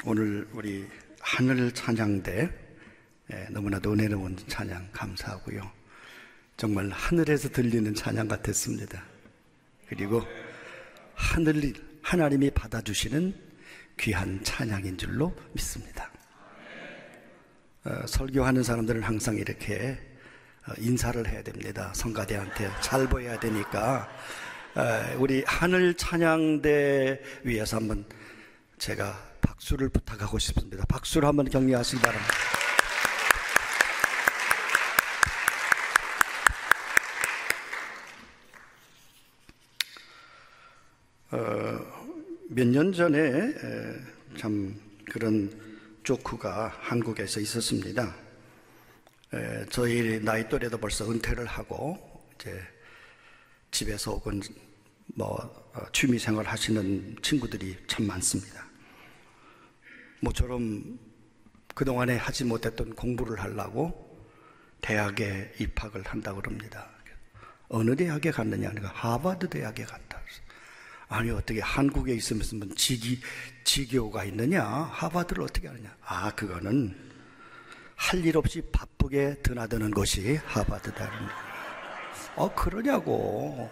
오늘 우리 하늘 찬양대 너무나도 은혜로운 찬양 감사하고요. 정말 하늘에서 들리는 찬양 같았습니다. 그리고 하나님이 받아주시는 귀한 찬양인 줄로 믿습니다. 설교하는 사람들은 항상 이렇게 인사를 해야 됩니다. 성가대한테 잘 보여야 되니까 우리 하늘 찬양대 위해서 한번 제가 박수를 부탁하고 싶습니다. 박수를 한번 격려하시기 바랍니다. 몇 년 전에 참 그런 조크가 한국에서 있었습니다. 저희 나이 또래도 벌써 은퇴를 하고 이제 집에서 혹은 취미생활 하시는 친구들이 참 많습니다. 모처럼 그동안에 하지 못했던 공부를 하려고 대학에 입학을 한다고 그럽니다. 어느 대학에 갔느냐 하니까 하버드 대학에 갔다. 아니 어떻게 한국에 있으면서 지교가 있느냐? 하버드를 어떻게 하느냐? 그거는 할 일 없이 바쁘게 드나드는 것이 하버드다. 그러냐고.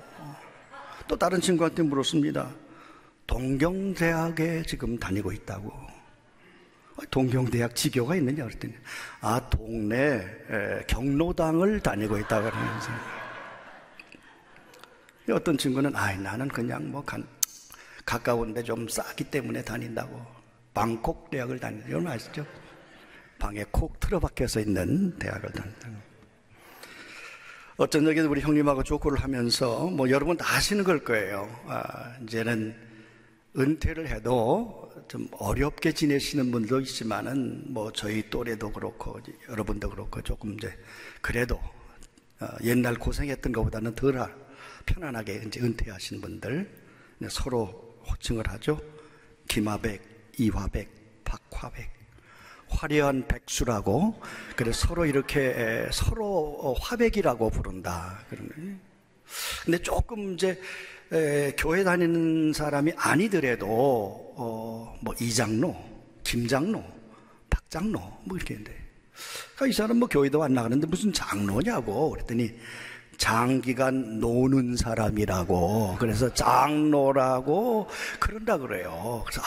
또 다른 친구한테 물었습니다. 동경대학에 지금 다니고 있다고. 동경대학 지교가 있느냐 그랬더니 동네 경로당을 다니고 있다고 그러면서 어떤 친구는 나는 그냥 가까운데 좀 싸기 때문에 다닌다고 방콕 대학을 다닌다. 여러분 아시죠? 방에 콕 틀어박혀서 있는 대학을 다닌다고. 어쩐 적에 우리 형님하고 조크를 하면서 여러분 다 아시는 걸 거예요. 이제는 은퇴를 해도 좀 어렵게 지내시는 분도 있지만은 저희 또래도 그렇고 여러분도 그렇고 조금 이제 그래도 옛날 고생했던 것보다는 덜 편안하게 이제 은퇴하신 분들 서로 호칭을 하죠. 김화백, 이화백, 박화백, 화려한 백수라고. 그래서 서로 이렇게 서로 화백이라고 부른다. 근데 조금 이제 교회 다니는 사람이 아니더라도 이장로, 김장로, 박장로 이렇게 있는데 이 사람 교회도 안 나가는데 무슨 장로냐고 그랬더니 장기간 노는 사람이라고 그래서 장로라고 그런다 그래요. 그래서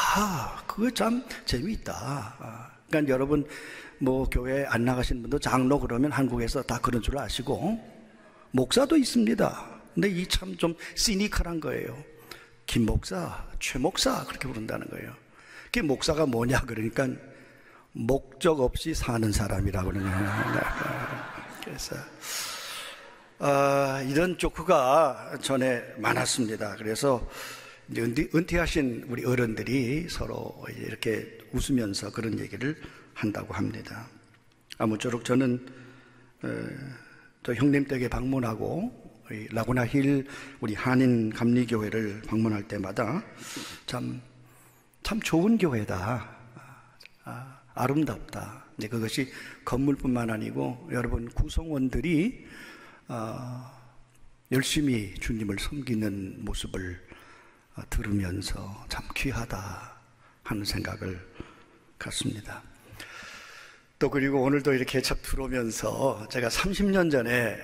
그거 참 재미있다. 그러니까 여러분 교회 안 나가신 분도 장로 그러면 한국에서 다 그런 줄 아시고 목사도 있습니다. 근데 이 참 좀 시니컬한 거예요. 김 목사, 최 목사 그렇게 부른다는 거예요. 그게 목사가 뭐냐 그러니까 목적 없이 사는 사람이라고 그러는 거예요. 그래서 이런 조크가 전에 많았습니다. 그래서 은퇴하신 우리 어른들이 서로 이렇게 웃으면서 그런 얘기를 한다고 합니다. 아무쪼록 저는 또 형님 댁에 방문하고 라구나 힐 우리 한인 감리교회를 방문할 때마다 참 좋은 교회다. 아름답다. 이제 그것이 건물뿐만 아니고 여러분 구성원들이 열심히 주님을 섬기는 모습을 들으면서 참 귀하다 하는 생각을 갖습니다. 또 그리고 오늘도 이렇게 참 들어오면서 제가 30년 전에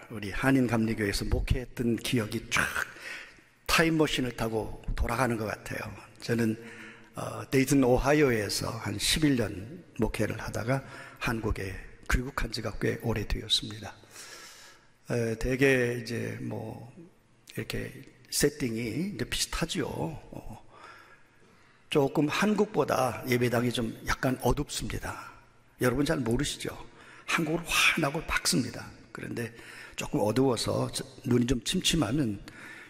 우리 한인 감리교회에서 목회했던 기억이 쫙 타임머신을 타고 돌아가는 것 같아요. 저는 데이튼 오하이오에서 한 11년 목회를 하다가 한국에 귀국한 지가 꽤 오래되었습니다. 되게 이제 이렇게 세팅이 이제 비슷하죠. 조금 한국보다 예배당이 좀 약간 어둡습니다. 여러분 잘 모르시죠? 한국은 환하고 밝습니다. 그런데 조금 어두워서 눈이 좀 침침하면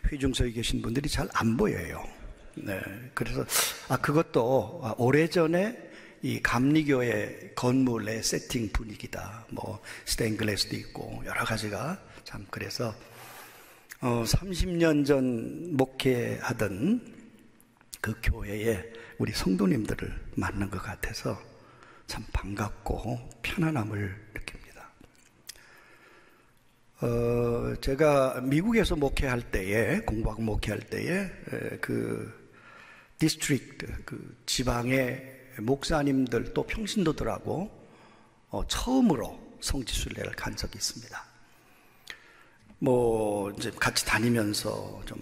회중석에 계신 분들이 잘 안 보여요. 네, 그래서 그것도 오래전에 이 감리교회 건물의 세팅 분위기다. 스테인글라스도 있고 여러 가지가 참 그래서 30년 전 목회하던 그 교회에 우리 성도님들을 만난 것 같아서 참 반갑고 편안함을 느낍니다. 제가 미국에서 목회할 때에 공부하고 목회할 때에 그 디스트릭트 그 지방의 목사님들 또 평신도들하고 처음으로 성지순례를 간 적이 있습니다. 이제 같이 다니면서 좀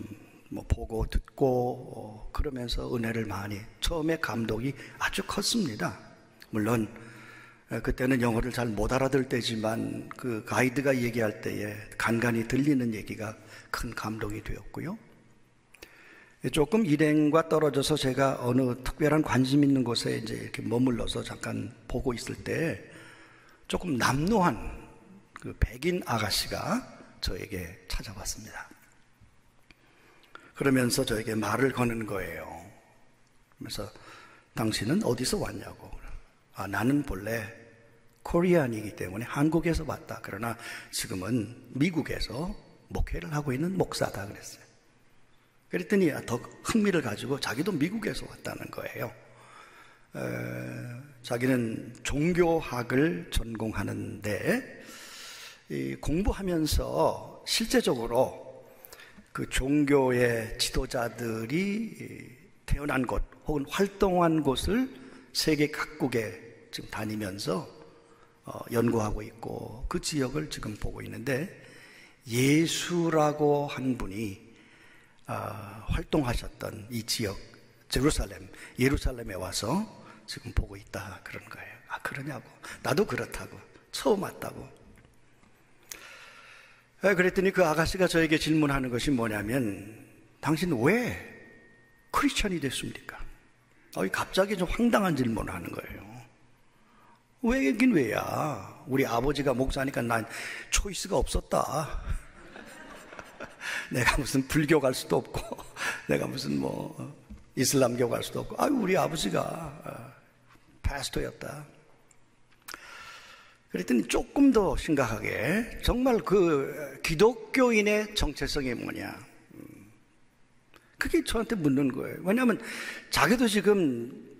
보고 듣고 그러면서 은혜를 많이, 처음에 감동이 아주 컸습니다. 물론 그때는 영어를 잘 못 알아들 때지만 그 가이드가 얘기할 때에 간간히 들리는 얘기가 큰 감동이 되었고요. 조금 일행과 떨어져서 제가 어느 특별한 관심 있는 곳에 이제 이렇게 머물러서 잠깐 보고 있을 때 조금 남노한 그 백인 아가씨가 저에게 찾아왔습니다. 그러면서 저에게 말을 거는 거예요. 그래서 당신은 어디서 왔냐고. 나는 본래 코리안이기 때문에 한국에서 왔다. 그러나 지금은 미국에서 목회를 하고 있는 목사다 그랬어요. 그랬더니 더 흥미를 가지고 자기도 미국에서 왔다는 거예요. 자기는 종교학을 전공하는데 공부하면서 실제적으로 그 종교의 지도자들이 태어난 곳 혹은 활동한 곳을 세계 각국에 지금 다니면서 연구하고 있고 그 지역을 지금 보고 있는데, 예수라고 한 분이 활동하셨던 이 지역 예루살렘에 와서 지금 보고 있다 그런 거예요. 그러냐고. 나도 그렇다고. 처음 왔다고. 그랬더니 그 아가씨가 저에게 질문하는 것이 뭐냐면, 당신 왜 크리스천이 됐습니까? 갑자기 좀 황당한 질문을 하는 거예요. 왜긴 왜야. 우리 아버지가 목사니까 난 초이스가 없었다. 내가 무슨 불교 갈 수도 없고 내가 무슨 이슬람교 갈 수도 없고, 우리 아버지가 파스토였다. 그랬더니 조금 더 심각하게, 정말 그 기독교인의 정체성이 뭐냐, 그게 저한테 묻는 거예요. 왜냐하면 자기도 지금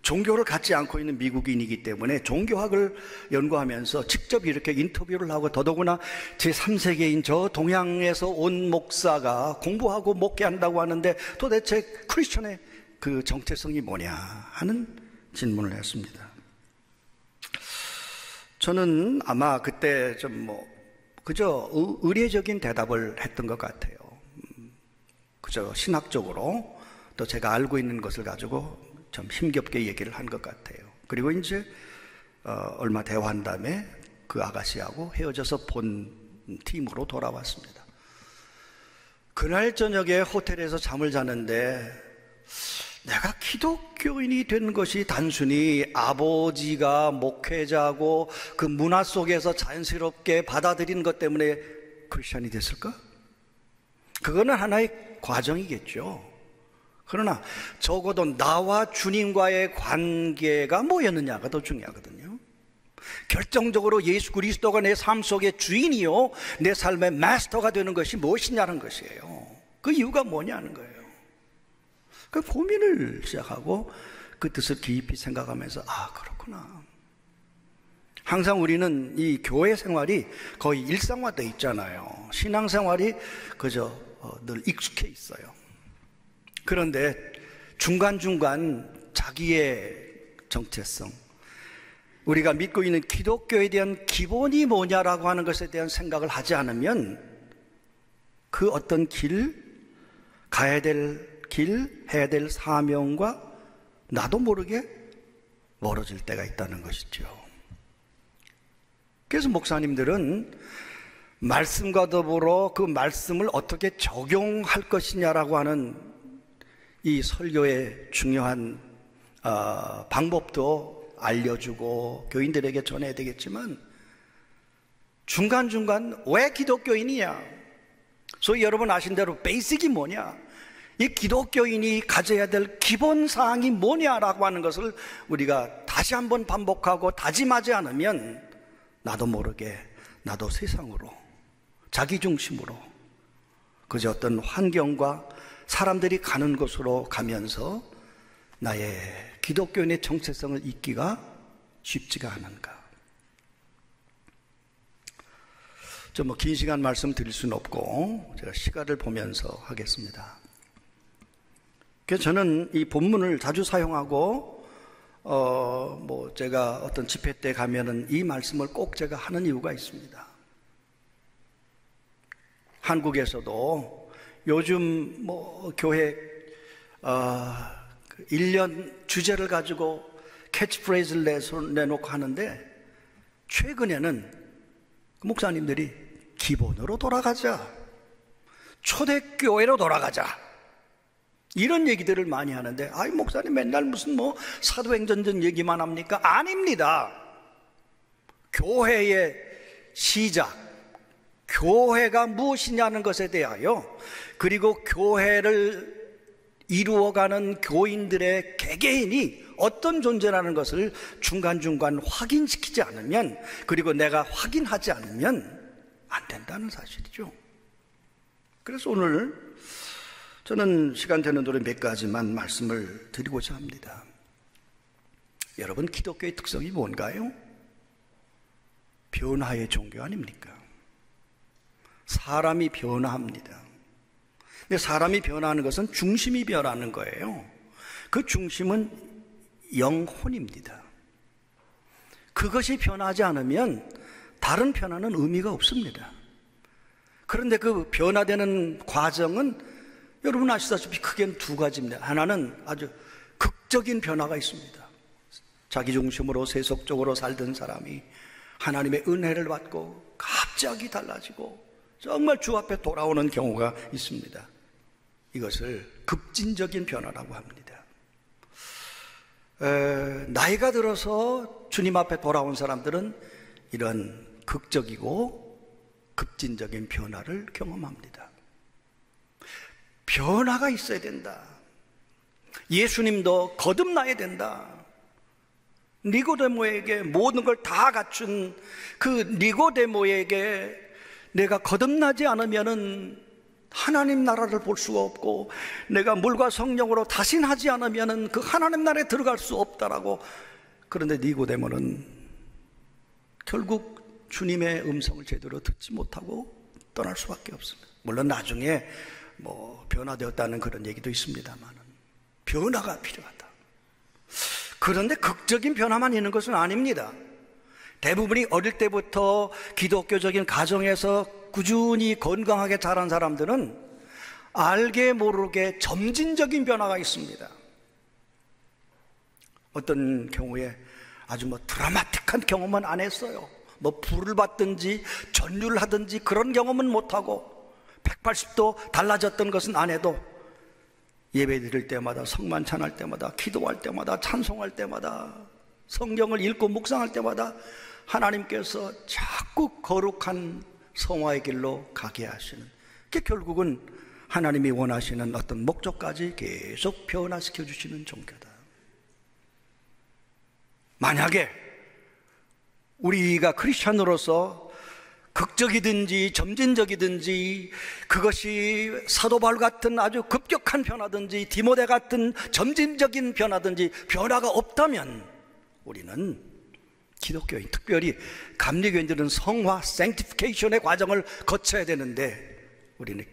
종교를 갖지 않고 있는 미국인이기 때문에 종교학을 연구하면서 직접 이렇게 인터뷰를 하고, 더더구나 제3세계인 저 동양에서 온 목사가 공부하고 목회한다고 하는데 도대체 크리스천의 그 정체성이 뭐냐 하는 질문을 했습니다. 저는 아마 그때 좀 그저 의례적인 대답을 했던 것 같아요. 그저 신학적으로 또 제가 알고 있는 것을 가지고 좀 힘겹게 얘기를 한 것 같아요. 그리고 이제 얼마 대화한 다음에 그 아가씨하고 헤어져서 본 팀으로 돌아왔습니다. 그날 저녁에 호텔에서 잠을 자는데, 내가 기독교인이 된 것이 단순히 아버지가 목회자고 그 문화 속에서 자연스럽게 받아들인 것 때문에 크리스천이 됐을까? 그거는 하나의 과정이겠죠. 그러나 적어도 나와 주님과의 관계가 뭐였느냐가 더 중요하거든요. 결정적으로 예수 그리스도가 내 삶 속의 주인이요, 내 삶의 마스터가 되는 것이 무엇이냐는 것이에요. 그 이유가 뭐냐는 거예요. 그 고민을 시작하고 그 뜻을 깊이 생각하면서 그렇구나. 항상 우리는 이 교회 생활이 거의 일상화되어 있잖아요. 신앙생활이 그저 늘 익숙해 있어요. 그런데 중간중간 자기의 정체성, 우리가 믿고 있는 기독교에 대한 기본이 뭐냐라고 하는 것에 대한 생각을 하지 않으면 그 어떤 가야 될 길, 해야 될 사명과 나도 모르게 멀어질 때가 있다는 것이죠. 그래서 목사님들은 말씀과 더불어 그 말씀을 어떻게 적용할 것이냐라고 하는 이 설교의 중요한 방법도 알려주고 교인들에게 전해야 되겠지만, 중간중간 왜 기독교인이냐, 소위 여러분 아신 대로 베이직이 뭐냐, 이 기독교인이 가져야 될 기본 사항이 뭐냐라고 하는 것을 우리가 다시 한번 반복하고 다짐하지 않으면 나도 모르게 나도 세상으로, 자기중심으로, 그저 어떤 환경과 사람들이 가는 곳으로 가면서 나의 기독교인의 정체성을 잊기가 쉽지가 않은가. 좀 긴 시간 말씀 드릴 수는 없고 제가 시간을 보면서 하겠습니다. 그래서 저는 이 본문을 자주 사용하고 제가 어떤 집회 때 가면은 이 말씀을 꼭 제가 하는 이유가 있습니다. 한국에서도 요즘 교회 1년 주제를 가지고 캐치프레이즈를 내놓고 하는데, 최근에는 목사님들이 기본으로 돌아가자, 초대교회로 돌아가자, 이런 얘기들을 많이 하는데, 아이 목사님 맨날 무슨 사도행전 얘기만 합니까? 아닙니다. 교회의 시작, 교회가 무엇이냐는 것에 대하여, 그리고 교회를 이루어가는 교인들의 개개인이 어떤 존재라는 것을 중간중간 확인시키지 않으면, 그리고 내가 확인하지 않으면 안 된다는 사실이죠. 그래서 오늘 저는 시간 되는 대로 몇 가지만 말씀을 드리고자 합니다. 여러분, 기독교의 특성이 뭔가요? 변화의 종교 아닙니까? 사람이 변화합니다. 근데 사람이 변화하는 것은 중심이 변하는 거예요. 그 중심은 영혼입니다. 그것이 변하지 않으면 다른 변화는 의미가 없습니다. 그런데 그 변화되는 과정은 여러분 아시다시피 크게는 두 가지입니다. 하나는 아주 극적인 변화가 있습니다. 자기 중심으로 세속적으로 살던 사람이 하나님의 은혜를 받고 갑자기 달라지고 정말 주 앞에 돌아오는 경우가 있습니다. 이것을 급진적인 변화라고 합니다. 나이가 들어서 주님 앞에 돌아온 사람들은 이런 극적이고 급진적인 변화를 경험합니다. 변화가 있어야 된다. 예수님도 거듭나야 된다. 니고데모에게 모든 걸 다 갖춘 그 니고데모에게 내가 거듭나지 않으면은 하나님 나라를 볼 수가 없고, 내가 물과 성령으로 다신하지 않으면은 그 하나님 나라에 들어갈 수 없다라고. 그런데 니고데모는 결국 주님의 음성을 제대로 듣지 못하고 떠날 수밖에 없습니다. 물론 나중에 변화되었다는 그런 얘기도 있습니다만, 변화가 필요하다. 그런데 극적인 변화만 있는 것은 아닙니다. 대부분이 어릴 때부터 기독교적인 가정에서 꾸준히 건강하게 자란 사람들은 알게 모르게 점진적인 변화가 있습니다. 어떤 경우에 아주 드라마틱한 경험은 안 했어요. 불을 받든지 전율을 하든지 그런 경험은 못하고 180도 달라졌던 것은 안 해도 예배 드릴 때마다, 성만 찬할 때마다, 기도할 때마다, 찬송할 때마다, 성경을 읽고 묵상할 때마다 하나님께서 자꾸 거룩한 성화의 길로 가게 하시는, 그게 결국은 하나님이 원하시는 어떤 목적까지 계속 변화시켜 주시는 종교다. 만약에 우리가 크리스찬으로서 극적이든지 점진적이든지, 그것이 사도 바울 같은 아주 급격한 변화든지 디모데 같은 점진적인 변화든지 변화가 없다면, 우리는 기독교인, 특별히 감리교인들은 성화, sanctification의 과정을 거쳐야 되는데, 우리는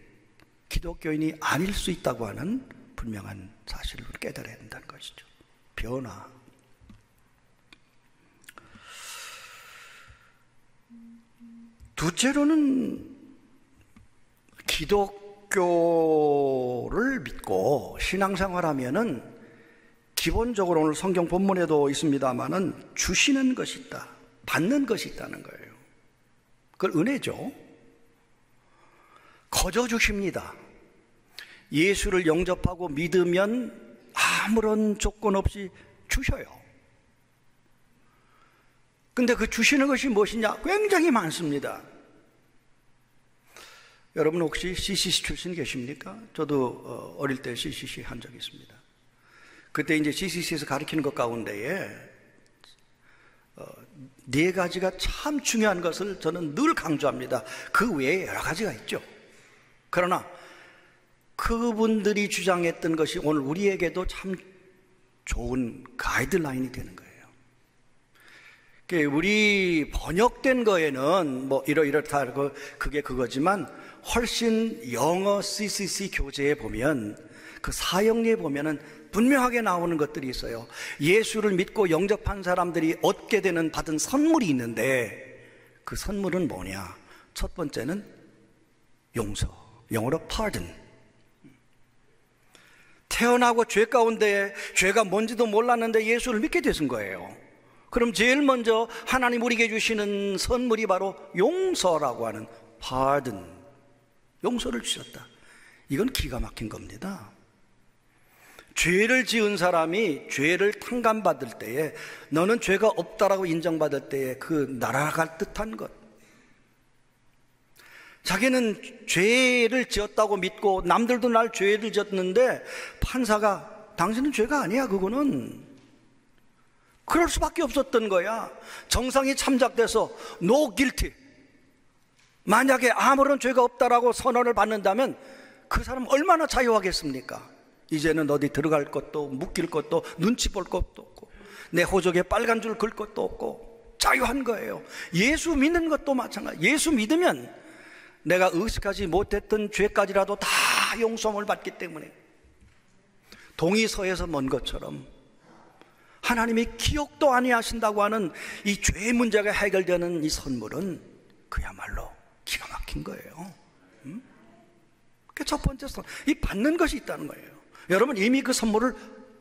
기독교인이 아닐 수 있다고 하는 분명한 사실을 깨달아야 된다는 것이죠. 변화. 둘째로는 기독교를 믿고 신앙생활하면은 기본적으로 오늘 성경 본문에도 있습니다만은 주시는 것이 있다, 받는 것이 있다는 거예요. 그걸 은혜죠. 거저 주십니다. 예수를 영접하고 믿으면 아무런 조건 없이 주셔요. 근데 그 주시는 것이 무엇이냐? 굉장히 많습니다. 여러분 혹시 CCC 출신 계십니까? 저도 어릴 때 CCC 한 적이 있습니다. 그때 이제 CCC에서 가르치는 것 가운데에 네 가지가 참 중요한 것을 저는 늘 강조합니다. 그 외에 여러 가지가 있죠. 그러나 그분들이 주장했던 것이 오늘 우리에게도 참 좋은 가이드라인이 되는 거예요. 우리 번역된 거에는 이렇다 그게 그거지만, 훨씬 영어 CCC 교재에 보면 그 사형리에 보면은 분명하게 나오는 것들이 있어요. 예수를 믿고 영접한 사람들이 얻게 되는 받은 선물이 있는데 그 선물은 뭐냐? 첫 번째는 용서, 영어로 pardon. 태어나고 죄 가운데 죄가 뭔지도 몰랐는데 예수를 믿게 되신 거예요. 그럼 제일 먼저 하나님 우리에게 주시는 선물이 바로 용서라고 하는 pardon, 용서를 주셨다. 이건 기가 막힌 겁니다. 죄를 지은 사람이 죄를 탕감받을 때에, 너는 죄가 없다라고 인정받을 때에 그 날아갈 듯한 것, 자기는 죄를 지었다고 믿고 남들도 날 죄를 지었는데 판사가 당신은 죄가 아니야, 그거는. 그럴 수밖에 없었던 거야. 정상이 참작돼서 no guilty, 만약에 아무런 죄가 없다라고 선언을 받는다면 그 사람 얼마나 자유하겠습니까? 이제는 어디 들어갈 것도 묶일 것도 눈치 볼 것도 없고 내 호적에 빨간 줄 걸 것도 없고 자유한 거예요. 예수 믿는 것도 마찬가지. 예수 믿으면 내가 의식하지 못했던 죄까지라도 다 용서를 받기 때문에 동의서에서 먼 것처럼 하나님이 기억도 아니하신다고 하는 이 죄 문제가 해결되는 이 선물은 그야말로 기가 막힌 거예요. 그 첫 번째 선물, 이 받는 것이 있다는 거예요. 여러분 이미 그 선물을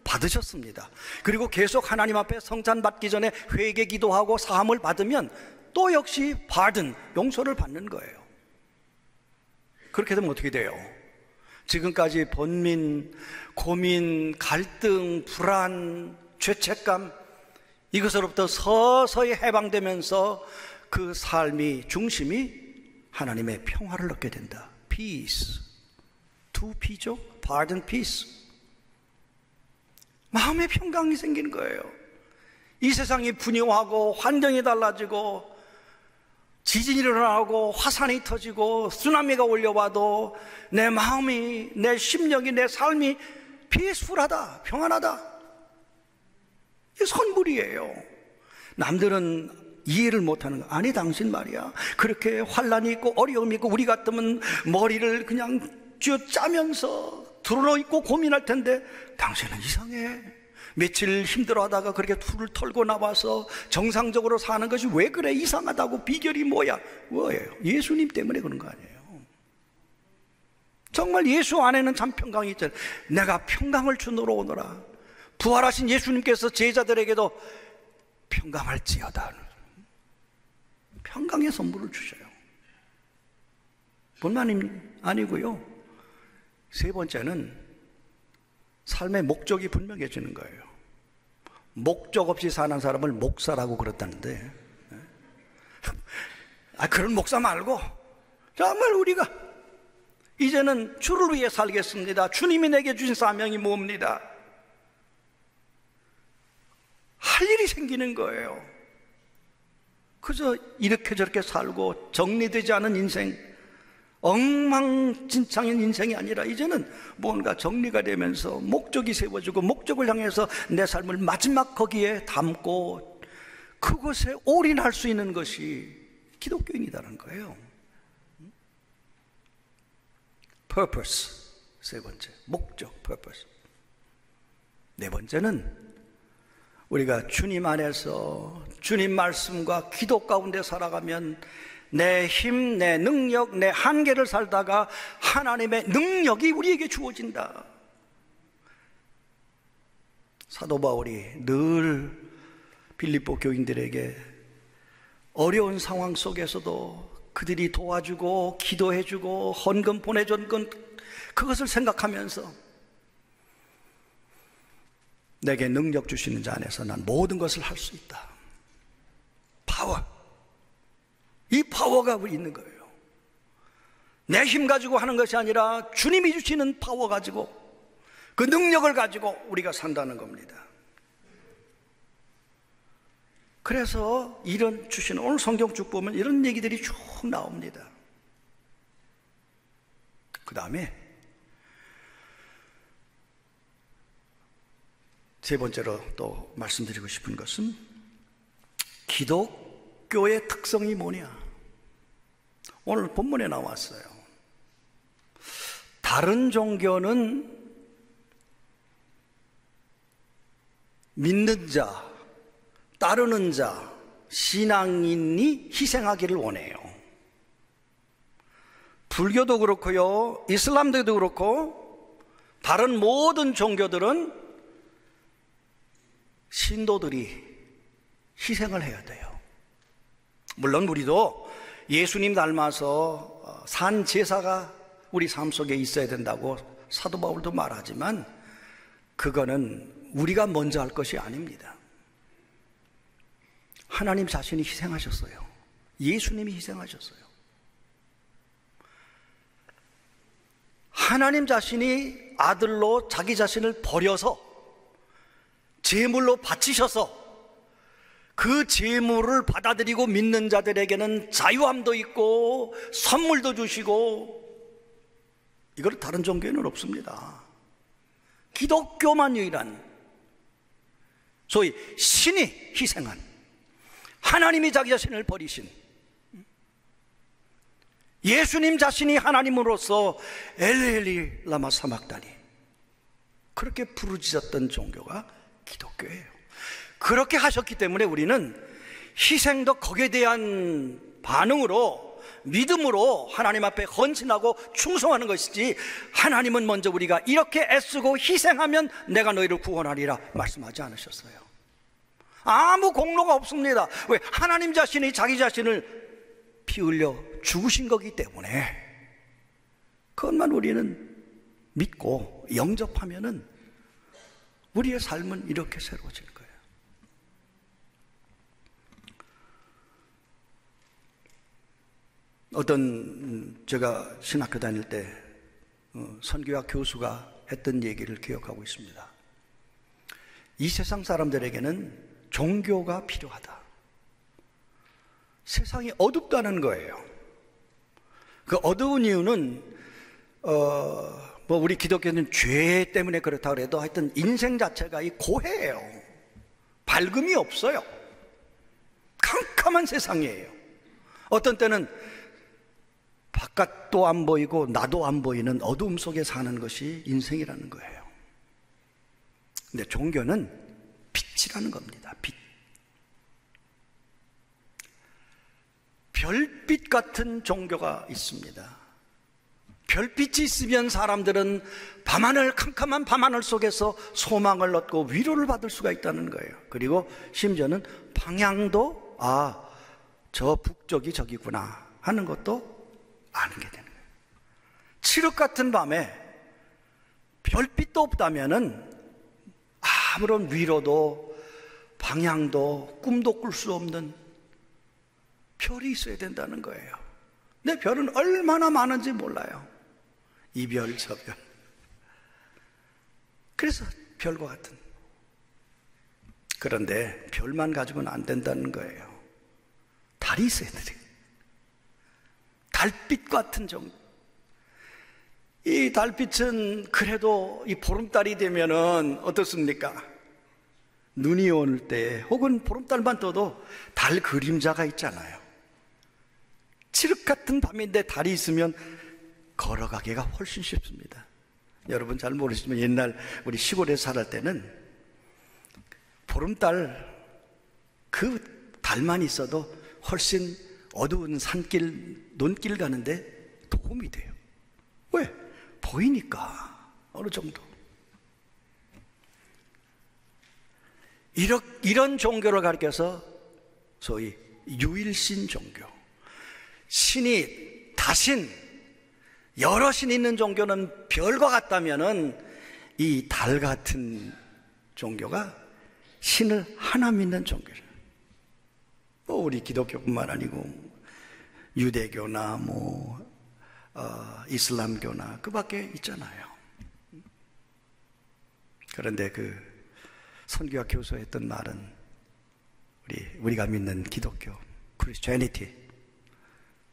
받으셨습니다. 그리고 계속 하나님 앞에 성찬 받기 전에 회개 기도하고 사함을 받으면 또 역시 pardon, 용서를 받는 거예요. 그렇게 되면 어떻게 돼요? 지금까지 번민, 고민, 갈등, 불안, 죄책감, 이것으로부터 서서히 해방되면서 그 삶이, 중심이 하나님의 평화를 얻게 된다. Peace. 2P죠? Pardon, peace. 마음의 평강이 생기는 거예요. 이 세상이 분요하고 환경이 달라지고 지진이 일어나고 화산이 터지고 쓰나미가 올려와도 내 마음이, 내 심령이, 내 삶이 피스풀하다, 평안하다. 이게 선물이에요. 남들은 이해를 못하는 거. 아니 당신 말이야, 그렇게 환란이 있고 어려움이 있고 우리 같으면 머리를 그냥 쥐어짜면서 드러있고 고민할 텐데 당신은 이상해. 며칠 힘들어하다가 그렇게 풀을 털고 나와서 정상적으로 사는 것이 왜 그래, 이상하다고. 비결이 뭐야? 뭐예요? 예수님 때문에 그런 거 아니에요. 정말 예수 안에는 참 평강이 있잖아요. 내가 평강을 주노러 오너라. 부활하신 예수님께서 제자들에게도 평강할지어다, 평강의 선물을 주셔요. 뿐만 아니고요, 세 번째는 삶의 목적이 분명해지는 거예요. 목적 없이 사는 사람을 목사라고 그랬다는데, 그런 목사 말고 정말 우리가 이제는 주를 위해 살겠습니다. 주님이 내게 주신 사명이 뭡니다. 할 일이 생기는 거예요. 그저 이렇게 저렇게 살고 정리되지 않은 인생, 엉망진창인 인생이 아니라 이제는 뭔가 정리가 되면서 목적이 세워지고 목적을 향해서 내 삶을 마지막 거기에 담고 그것에 올인할 수 있는 것이 기독교인이라는 거예요. purpose, 세 번째, 목적, purpose. 네 번째는 우리가 주님 안에서 주님 말씀과 기도 가운데 살아가면 내 힘, 내 능력, 내 한계를 살다가 하나님의 능력이 우리에게 주어진다. 사도 바울이 늘 빌립보 교인들에게 어려운 상황 속에서도 그들이 도와주고 기도해주고 헌금 보내준 건 그것을 생각하면서 내게 능력 주시는 자 안에서 난 모든 것을 할 수 있다. 파워. 이 파워가 우리 있는 거예요. 내 힘 가지고 하는 것이 아니라 주님이 주시는 파워 가지고, 그 능력을 가지고 우리가 산다는 겁니다. 그래서 이런 주시는, 오늘 성경 쭉 보면 이런 얘기들이 쭉 나옵니다. 그 다음에 세 번째로 또 말씀드리고 싶은 것은 기독교의 특성이 뭐냐. 오늘 본문에 나왔어요. 다른 종교는 믿는 자, 따르는 자, 신앙인이 희생하기를 원해요. 불교도 그렇고요, 이슬람도 그렇고 다른 모든 종교들은 신도들이 희생을 해야 돼요. 물론 우리도 예수님 닮아서 산 제사가 우리 삶 속에 있어야 된다고 사도 바울도 말하지만 그거는 우리가 먼저 할 것이 아닙니다. 하나님 자신이 희생하셨어요. 예수님이 희생하셨어요. 하나님 자신이 아들로 자기 자신을 버려서 제물로 바치셔서 그 제물을 받아들이고 믿는 자들에게는 자유함도 있고 선물도 주시고, 이걸 다른 종교에는 없습니다. 기독교만 유일한, 소위 신이 희생한, 하나님이 자기 자신을 버리신, 예수님 자신이 하나님으로서 엘리 라마 사막다니 그렇게 부르짖었던 종교가 기독교예요. 그렇게 하셨기 때문에 우리는 희생도 거기에 대한 반응으로, 믿음으로 하나님 앞에 헌신하고 충성하는 것이지, 하나님은 먼저 우리가 이렇게 애쓰고 희생하면 내가 너희를 구원하리라 말씀하지 않으셨어요. 아무 공로가 없습니다. 왜? 하나님 자신이 자기 자신을 피 흘려 죽으신 거기 때문에 그것만 우리는 믿고 영접하면은 우리의 삶은 이렇게 새로워질 거예요. 제가 신학교 다닐 때 선교학 교수가 했던 얘기를 기억하고 있습니다. 이 세상 사람들에게는 종교가 필요하다. 세상이 어둡다는 거예요. 그 어두운 이유는 우리 기독교는 죄 때문에 그렇다 그래도 하여튼 인생 자체가 이 고해예요. 밝음이 없어요. 캄캄한 세상이에요. 어떤 때는 바깥도 안 보이고 나도 안 보이는 어두움 속에 사는 것이 인생이라는 거예요. 근데 종교는 빛이라는 겁니다. 빛. 별빛 같은 종교가 있습니다. 별빛이 있으면 사람들은 밤하늘, 캄캄한 밤하늘 속에서 소망을 얻고 위로를 받을 수가 있다는 거예요. 그리고 심지어는 방향도 저 북쪽이 저기구나 하는 것도 아는 게 되는 거예요. 칠흑 같은 밤에 별빛도 없다면은 아무런 위로도 방향도 꿈도 꿀 수 없는 별이 있어야 된다는 거예요. 근데 별은 얼마나 많은지 몰라요. 이 별, 저 별. 그래서 별과 같은. 그런데 별만 가지고는 안 된다는 거예요. 달이 있어야 돼요. 달빛 같은 정도. 이 달빛은 그래도 이 보름달이 되면은 어떻습니까? 눈이 올 때 혹은 보름달만 떠도 달 그림자가 있잖아요. 칠흑 같은 밤인데 달이 있으면 걸어가기가 훨씬 쉽습니다. 여러분 잘 모르시지만 옛날 우리 시골에 살을 때는 보름달 그 달만 있어도 훨씬 어두운 산길, 논길 가는데 도움이 돼요. 왜? 보이니까 어느 정도. 이런 종교를 가르쳐서 소위 유일신 종교, 신이 다신, 여러 신이 있는 종교는 별과 같다면은 이 달 같은 종교가 신을 하나 믿는 종교예요. 우리 기독교뿐만 아니고 유대교나 이슬람교나 그 밖에 있잖아요. 그런데 그 선교학 교수가 했던 말은 우리가 믿는 기독교, 크리스티애니티,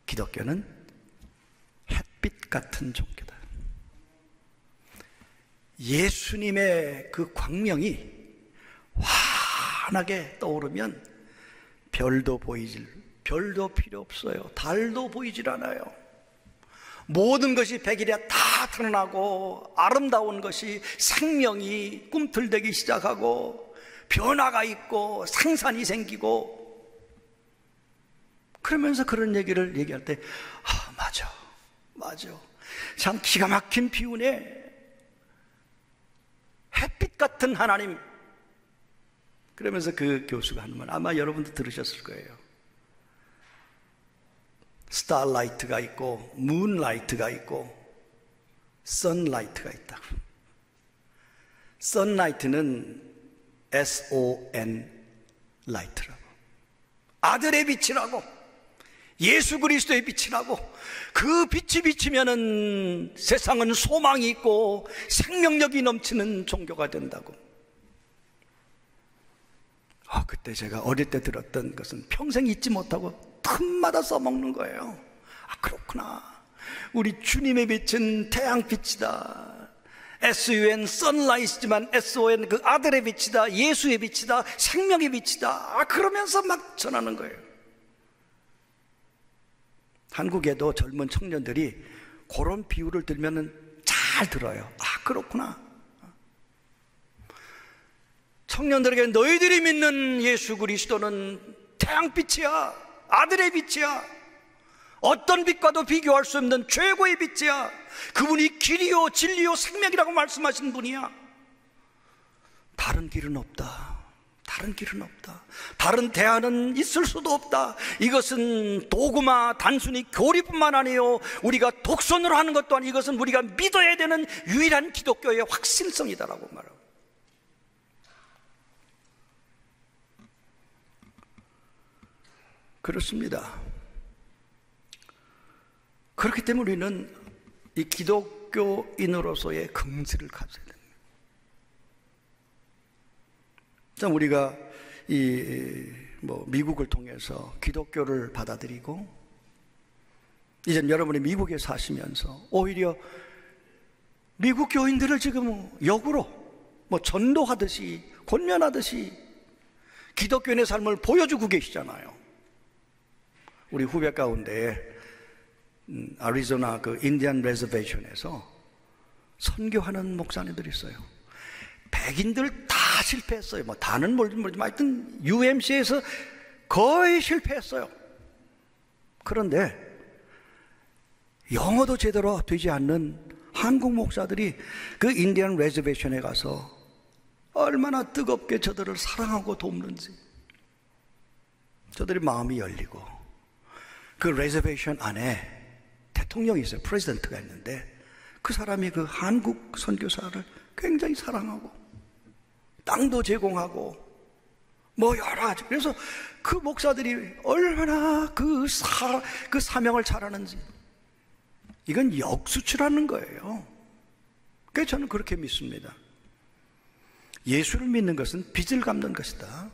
기독교는 햇빛 같은 종교다. 예수님의 그 광명이 환하게 떠오르면 별도 필요 없어요. 달도 보이질 않아요. 모든 것이 백일에 다 드러나고 아름다운 것이 생명이 꿈틀대기 시작하고 변화가 있고 생산이 생기고, 그러면서 그런 얘기를 얘기할 때 맞아 참 기가 막힌 비운에 햇빛 같은 하나님. 그러면서 그 교수가 하는 말 아마 여러분도 들으셨을 거예요. 스타라이트가 있고 문라이트가 있고 선라이트가 있다. 선라이트는 SON 라이트라고, 아들의 빛이라고, 예수 그리스도의 빛이라고. 그 빛이 비치면은 세상은 소망이 있고 생명력이 넘치는 종교가 된다고. 그때 제가 어릴 때 들었던 것은 평생 잊지 못하고 틈마다 써먹는 거예요. 그렇구나, 우리 주님의 빛은 태양빛이다. SUN 선라이트지만 SON 그 아들의 빛이다, 예수의 빛이다, 생명의 빛이다. 그러면서 막 전하는 거예요. 한국에도 젊은 청년들이 그런 비유를 들면은 잘 들어요. 그렇구나. 청년들에게 너희들이 믿는 예수 그리스도는 태양빛이야, 아들의 빛이야, 어떤 빛과도 비교할 수 없는 최고의 빛이야. 그분이 길이요 진리요 생명이라고 말씀하신 분이야. 다른 길은 없다. 다른 길은 없다. 다른 대안은 있을 수도 없다. 이것은 도구마 단순히 교리뿐만 아니요, 우리가 독선으로 하는 것도 아니고 이것은 우리가 믿어야 되는 유일한 기독교의 확실성이다라고 말하고. 그렇습니다. 그렇기 때문에 우리는 이 기독교인으로서의 긍지를 가져야 됩니다. 자, 우리가 미국을 통해서 기독교를 받아들이고, 이제 여러분이 미국에 사시면서 오히려 미국 교인들을 지금 역으로 전도하듯이 권면하듯이 기독교인의 삶을 보여주고 계시잖아요. 우리 후배 가운데 아리조나 그 인디안 레저베이션에서 선교하는 목사님들이 있어요. 백인들 다 실패했어요. 다는 모르지만 하여튼 UMC에서 거의 실패했어요. 그런데 영어도 제대로 되지 않는 한국 목사들이 그 인디안 레저베이션에 가서 얼마나 뜨겁게 저들을 사랑하고 돕는지. 저들이 마음이 열리고, 그 레저베이션 안에 대통령이 있어요. 프레지던트가 있는데 그 사람이 그 한국 선교사를 굉장히 사랑하고 땅도 제공하고 여러 가지. 그래서 그 목사들이 얼마나 그 사명을 잘하는지. 이건 역수출하는 거예요. 그래서 저는 그렇게 믿습니다. 예수를 믿는 것은 빚을 갚는 것이다.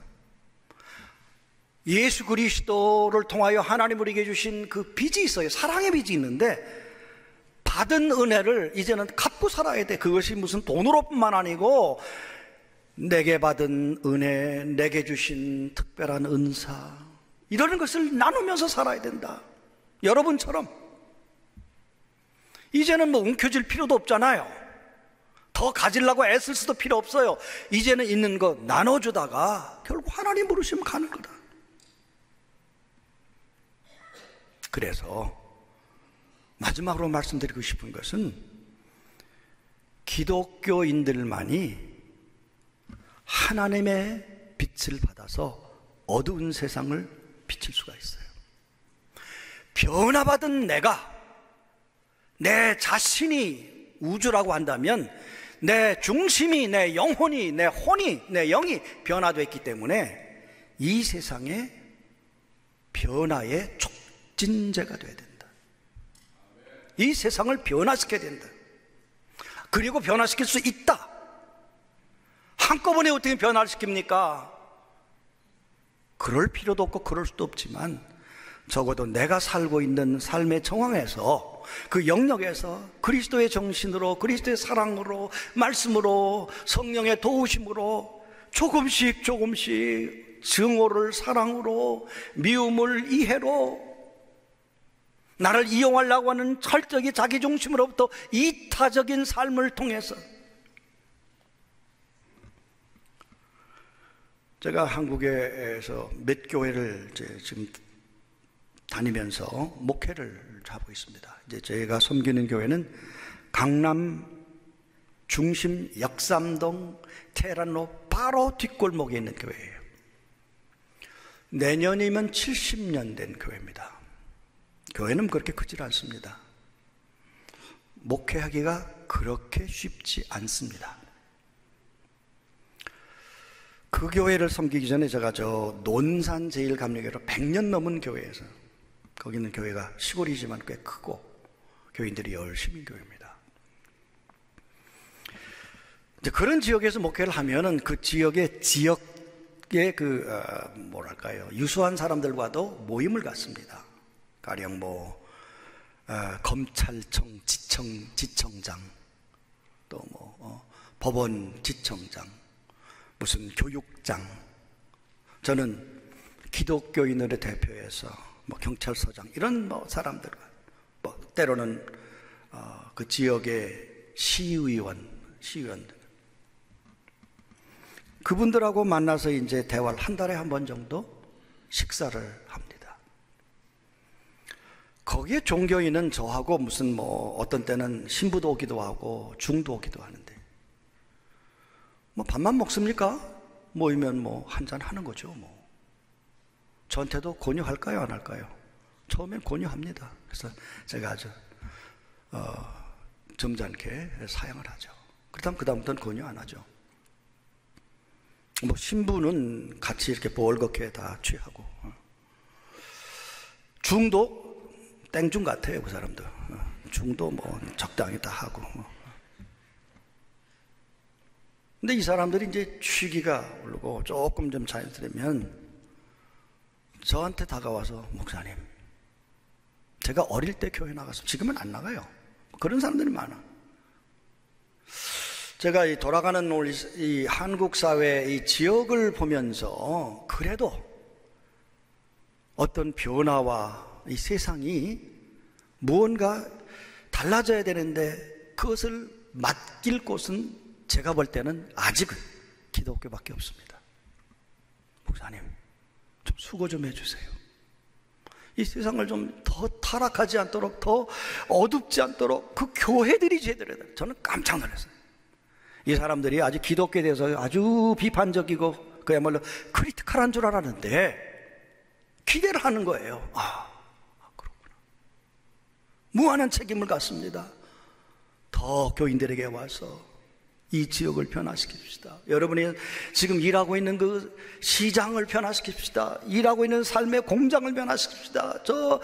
예수 그리스도를 통하여 하나님 우리에게 주신 그 빚이 있어요. 사랑의 빚이 있는데 받은 은혜를 이제는 갚고 살아야 돼. 그것이 무슨 돈으로뿐만 아니고 내게 받은 은혜, 내게 주신 특별한 은사, 이러는 것을 나누면서 살아야 된다. 여러분처럼 이제는 움켜쥘 필요도 없잖아요. 더 가지려고 애쓸 수도 필요 없어요. 이제는 있는 거 나눠주다가 결국 하나님 부르시면 가는 거다. 그래서 마지막으로 말씀드리고 싶은 것은 기독교인들만이 하나님의 빛을 받아서 어두운 세상을 비칠 수가 있어요. 변화받은 내 자신이 우주라고 한다면 내 중심이, 내 영혼이, 내 혼이, 내 영이 변화됐기 때문에 이 세상의 변화의 촉진제가 돼야 된다. 이 세상을 변화시켜야 된다. 그리고 변화시킬 수 있다. 한꺼번에 어떻게 변화를 시킵니까? 그럴 필요도 없고 그럴 수도 없지만 적어도 내가 살고 있는 삶의 정황에서, 그 영역에서 그리스도의 정신으로, 그리스도의 사랑으로, 말씀으로, 성령의 도우심으로 조금씩 증오를 사랑으로, 미움을 이해로, 나를 이용하려고 하는 철저히 자기중심으로부터 이타적인 삶을 통해서 제가 한국에서 몇 교회를 지금 다니면서 목회를 하고 있습니다. 이제 제가 섬기는 교회는 강남 중심 역삼동 테란로 바로 뒷골목에 있는 교회예요. 내년이면 70년 된 교회입니다. 교회는 그렇게 크질 않습니다. 목회하기가 그렇게 쉽지 않습니다. 그 교회를 섬기기 전에 제가 저 논산 제일감리교회로 100년 넘은 교회에서, 거기는 교회가 시골이지만 꽤 크고 교인들이 열심히 교회입니다. 이제 그런 지역에서 목회를 하면은 그 지역의 뭐랄까요, 유수한 사람들과도 모임을 갖습니다. 가령 검찰청 지청장, 또 법원 지청장, 무슨 교육장, 저는 기독교인들의 대표에서 경찰서장, 이런 사람들과, 때로는 그 지역의 시의원들, 그분들하고 만나서 이제 대화를 한 달에 한 번 정도 식사를 합니다. 거기에 종교인은 저하고 무슨 어떤 때는 신부도 오기도 하고 중도 오기도 하는데, 밥만 먹습니까? 모이면 한잔 하는 거죠. 저한테도 권유할까요, 안 할까요? 처음엔 권유합니다. 그래서 제가 아주 점잖게 사양을 하죠. 그렇다면 그다음부터는 권유 안 하죠. 신부는 같이 이렇게 벌겋게 다 취하고, 중도 땡중 같아요, 그 사람들. 중도 적당히 다 하고. 근데 이 사람들이 이제 취기가 오르고 조금 좀 자연스러우면 저한테 다가와서, 목사님, 제가 어릴 때 교회 나가서 지금은 안 나가요. 그런 사람들이 많아. 제가 이 돌아가는 이 한국 사회의 이 지역을 보면서 그래도 어떤 변화와 이 세상이 무언가 달라져야 되는데 그것을 맡길 곳은 제가 볼 때는 아직은 기독교밖에 없습니다. 목사님, 좀 수고 좀 해주세요. 이 세상을 좀 더 타락하지 않도록, 더 어둡지 않도록 그 교회들이 제대로 해야 돼요. 저는 깜짝 놀랐어요. 이 사람들이 아주 기독교에 대해서 아주 비판적이고 그야말로 크리티컬한 줄 알았는데 기대를 하는 거예요. 그렇구나. 무한한 책임을 갖습니다. 더 교인들에게 와서 이 지역을 변화시킵시다. 여러분이 지금 일하고 있는 그 시장을 변화시킵시다. 일하고 있는 삶의 공장을 변화시킵시다.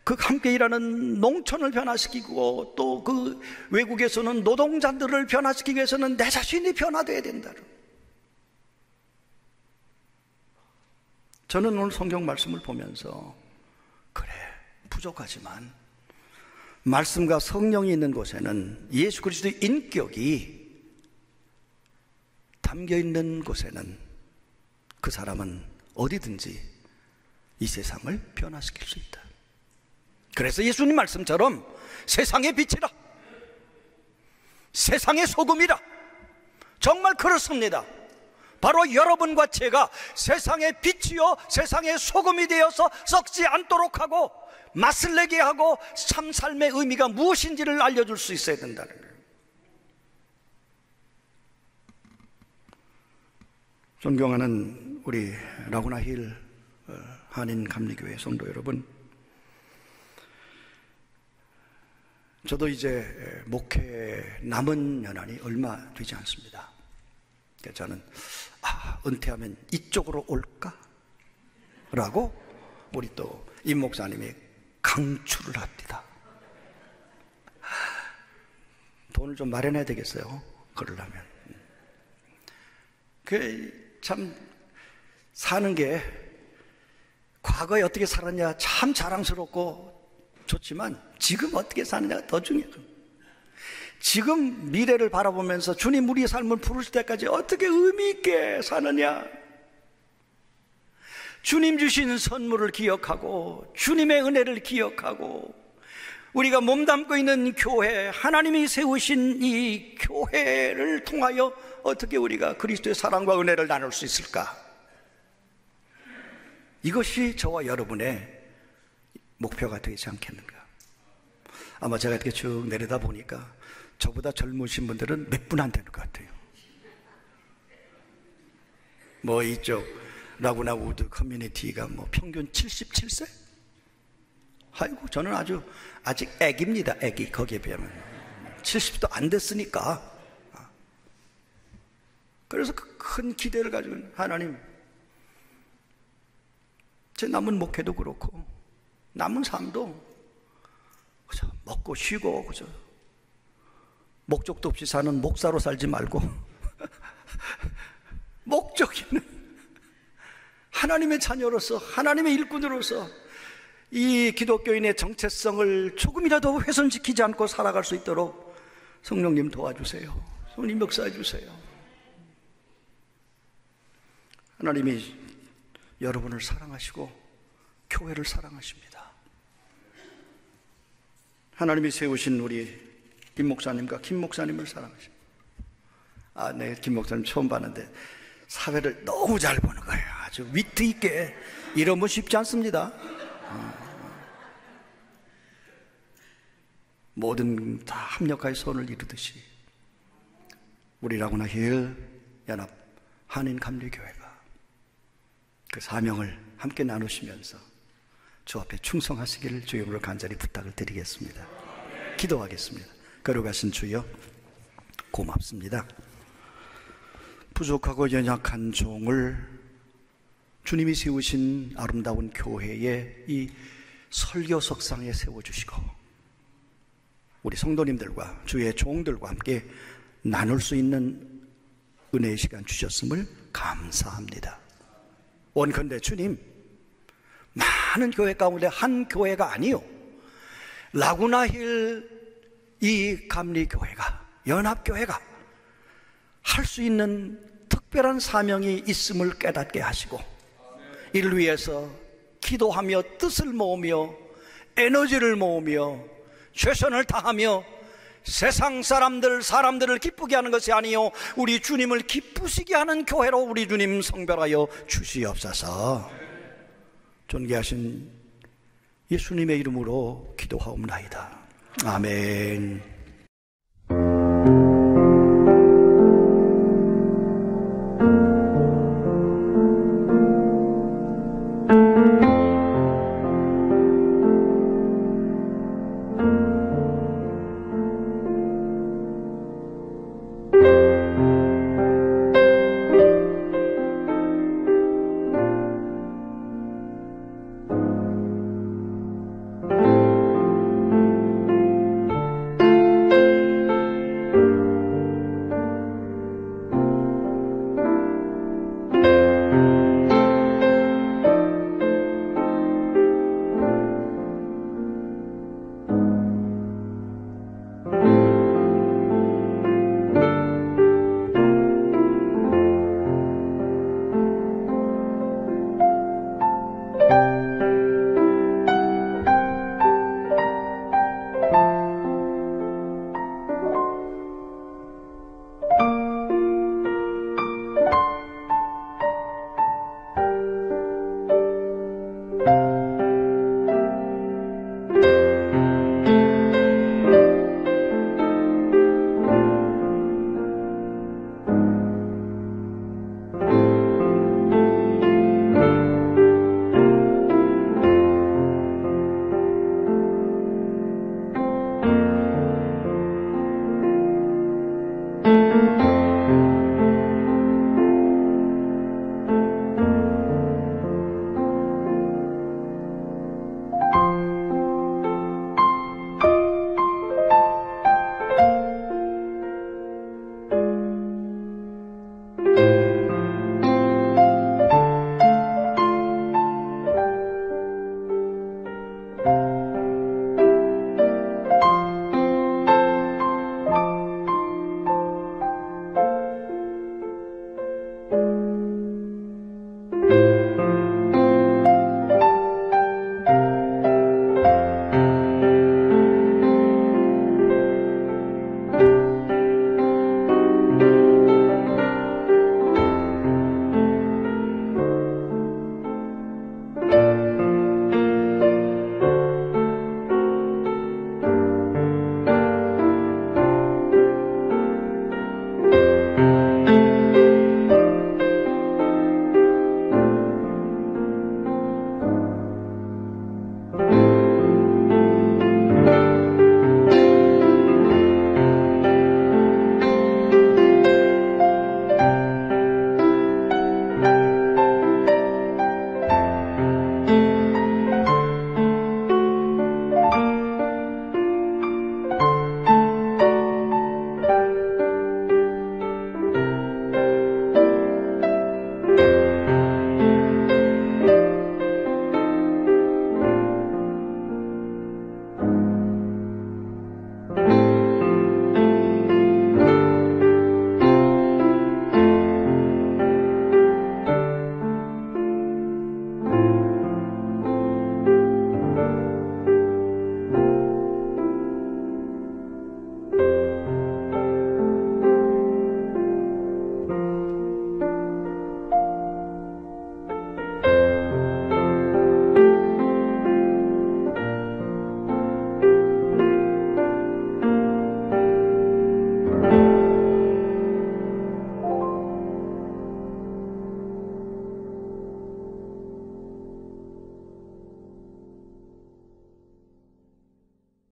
그 함께 일하는 농촌을 변화시키고, 또 그 외국에서는 노동자들을 변화시키기 위해서는 내 자신이 변화되어야 된다. 저는 오늘 성경 말씀을 보면서, 그래, 부족하지만 말씀과 성령이 있는 곳에는, 예수 그리스도의 인격이 담겨 있는 곳에는 그 사람은 어디든지 이 세상을 변화시킬 수 있다. 그래서 예수님 말씀처럼 세상의 빛이라, 세상의 소금이라. 정말 그렇습니다. 바로 여러분과 제가 세상의 빛이요 세상의 소금이 되어서 썩지 않도록 하고 맛을 내게 하고 참 삶의 의미가 무엇인지를 알려줄 수 있어야 된다는 거예요. 존경하는 우리 라구나 힐 한인 감리교회 성도 여러분, 저도 이제 목회 남은 연한이 얼마 되지 않습니다. 그래서 저는 은퇴하면 이쪽으로 올까? 라고 우리 또 임 목사님이 강추를 합니다. 돈을 좀 마련해야 되겠어요, 그러려면. 참 사는 게 과거에 어떻게 살았냐 참 자랑스럽고 좋지만 지금 어떻게 사느냐가 더 중요해요. 지금 미래를 바라보면서 주님 우리의 삶을 부르실 때까지 어떻게 의미 있게 사느냐, 주님 주신 선물을 기억하고 주님의 은혜를 기억하고 우리가 몸담고 있는 교회, 하나님이 세우신 이 교회를 통하여 어떻게 우리가 그리스도의 사랑과 은혜를 나눌 수 있을까? 이것이 저와 여러분의 목표가 되지 않겠는가. 아마 제가 이렇게 쭉 내려다 보니까 저보다 젊으신 분들은 몇 분 안 되는 것 같아요. 뭐 이쪽 라구나 우드 커뮤니티가 뭐 평균 77세? 아이고, 저는 아직 애기입니다. 애기. 거기에 비하면 70도 안 됐으니까. 그래서 큰 기대를 가지고, 하나님, 제 남은 목회도 그렇고 남은 삶도 그저 먹고 쉬고 그저 목적도 없이 사는 목사로 살지 말고 목적이 있는 하나님의 자녀로서, 하나님의 일꾼으로서 이 기독교인의 정체성을 조금이라도 훼손시키지 않고 살아갈 수 있도록 성령님 도와주세요. 성령님 역사해 주세요. 하나님이 여러분을 사랑하시고 교회를 사랑하십니다. 하나님이 세우신 우리 김 목사님과 김 목사님을 사랑하십니다. 네, 김 목사님 처음 봤는데 사회를 너무 잘 보는 거예요. 아주 위트 있게. 이러면 쉽지 않습니다. 모든 다 합력하여 손을 이루듯이 우리 라구나 힐 연합 한인 감리교회가 그 사명을 함께 나누시면서 주 앞에 충성하시기를 주 이름으로 간절히 부탁을 드리겠습니다. 기도하겠습니다. 거룩하신 주여, 고맙습니다. 부족하고 연약한 종을 주님이 세우신 아름다운 교회의 이 설교석상에 세워주시고 우리 성도님들과 주의 종들과 함께 나눌 수 있는 은혜의 시간 주셨음을 감사합니다. 원컨대 주님, 많은 교회 가운데 한 교회가 아니요, 라구나힐 이 감리교회가, 연합교회가 할 수 있는 특별한 사명이 있음을 깨닫게 하시고 이를 위해서 기도하며 뜻을 모으며 에너지를 모으며 최선을 다하며 세상 사람들을 기쁘게 하는 것이 아니요 우리 주님을 기쁘시게 하는 교회로 우리 주님 성별하여 주시옵소서. 존귀하신 예수님의 이름으로 기도하옵나이다. 아멘.